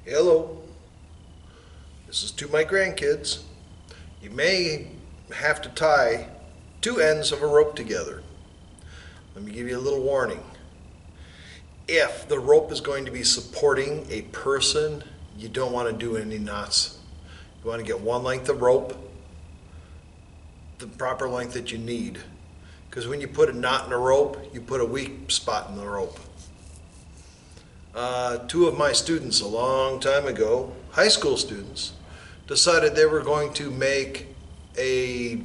Hello, this is to my grandkids. You may have to tie two ends of a rope together. Let me give you a little warning. If the rope is going to be supporting a person, you don't want to do any knots. You want to get one length of rope, the proper length that you need. Because when you put a knot in a rope, you put a weak spot in the rope. Two of my students a long time ago, high school students, decided they were going to make a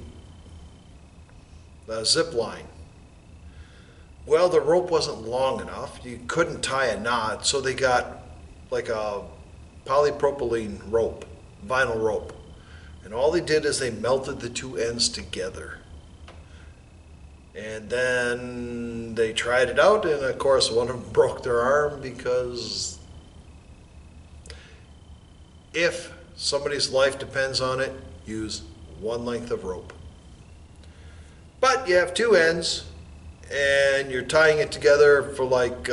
zip line. Well, the rope wasn't long enough. You couldn't tie a knot, so they got like a polypropylene rope, vinyl rope. And all they did is they melted the two ends together. And then they tried it out, and of course one of them broke their arm because if somebody's life depends on it, use one length of rope. But you have two ends, and you're tying it together for like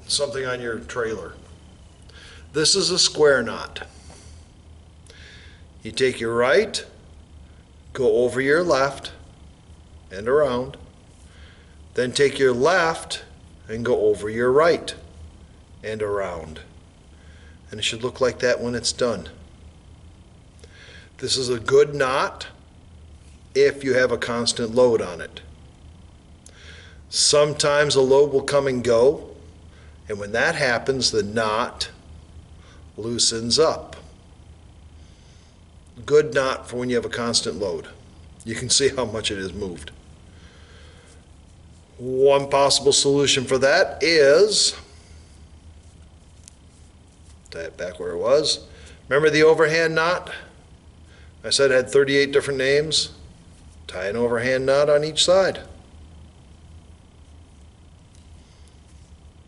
something on your trailer. This is a square knot. You take your right, go over your left, and around. Then take your left and go over your right and around. And it should look like that when it's done. This is a good knot if you have a constant load on it. Sometimes a load will come and go, and when that happens, the knot loosens up. Good knot for when you have a constant load. You can see how much it has moved. One possible solution for that is, tie it back where it was. Remember the overhand knot? I said it had 38 different names. Tie an overhand knot on each side.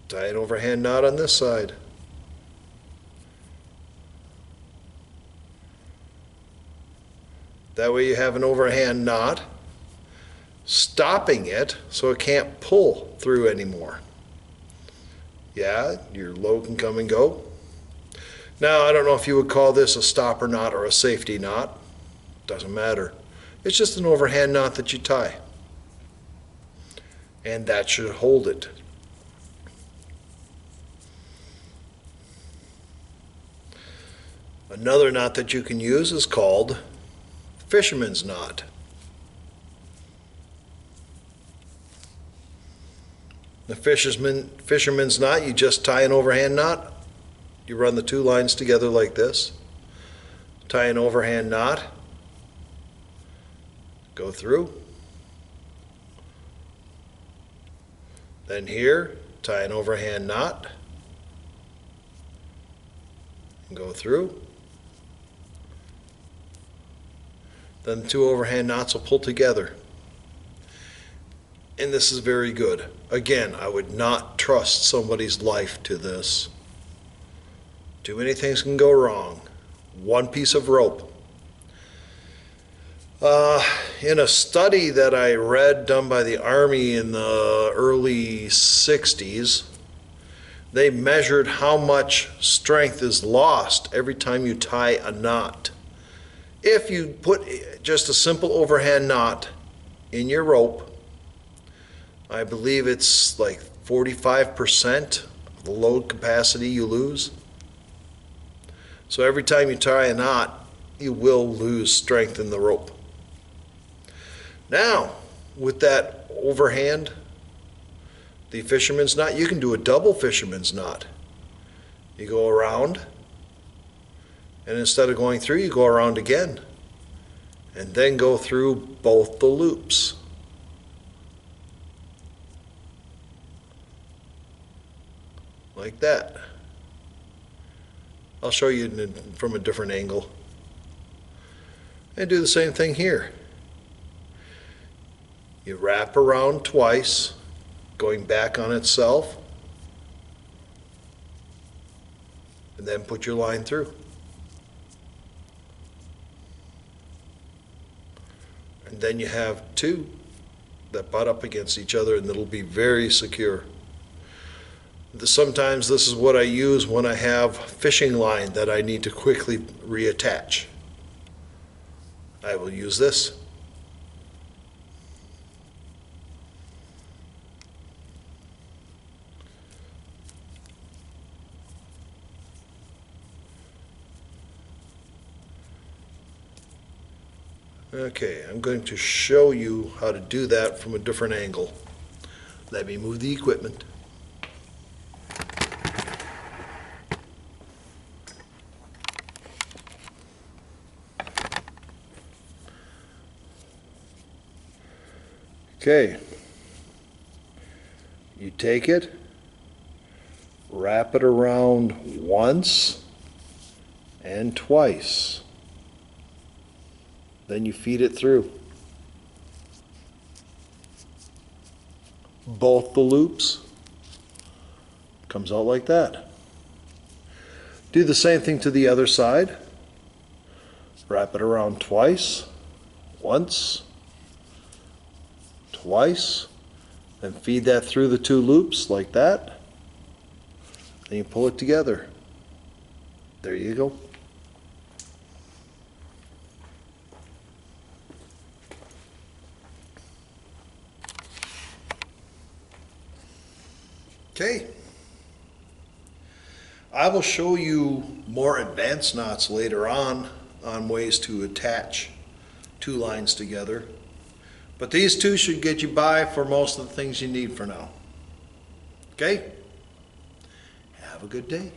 Tie an overhand knot on this side. That way you have an overhand knot stopping it so it can't pull through anymore. Yeah, your load can come and go. Now, I don't know if you would call this a stopper knot or a safety knot. Doesn't matter. It's just an overhand knot that you tie. And that should hold it. Another knot that you can use is called Fisherman's knot. The fisherman's knot, you just tie an overhand knot. You run the two lines together like this. Tie an overhand knot. Go through. Then here, tie an overhand knot. And go through. Then the two overhand knots will pull together. And this is very good. Again, I would not trust somebody's life to this. Too many things can go wrong. One piece of rope. In a study that I read done by the Army in the early 60s, they measured how much strength is lost every time you tie a knot. If you put just a simple overhand knot in your rope, I believe it's like 45% of the load capacity you lose. So every time you tie a knot, you will lose strength in the rope. Now, with that overhand, the fisherman's knot, you can do a double fisherman's knot. You go around, and instead of going through, you go around again, and then go through both the loops. Like that. I'll show you from a different angle. And do the same thing here. You wrap around twice, going back on itself, and then put your line through. And then you have two that butt up against each other, and it'll be very secure. sometimes this is what I use when I have fishing line that I need to quickly reattach. I will use this. Okay, I'm going to show you how to do that from a different angle. Let me move the equipment. Okay, you take it, wrap it around once and twice. Then you feed it through. Both the loops. Comes out like that. Do the same thing to the other side. Wrap it around twice. Once. Twice. Then feed that through the two loops like that. Then you pull it together. There you go. Okay, I will show you more advanced knots later on ways to attach two lines together. But these two should get you by for most of the things you need for now. Okay? Have a good day.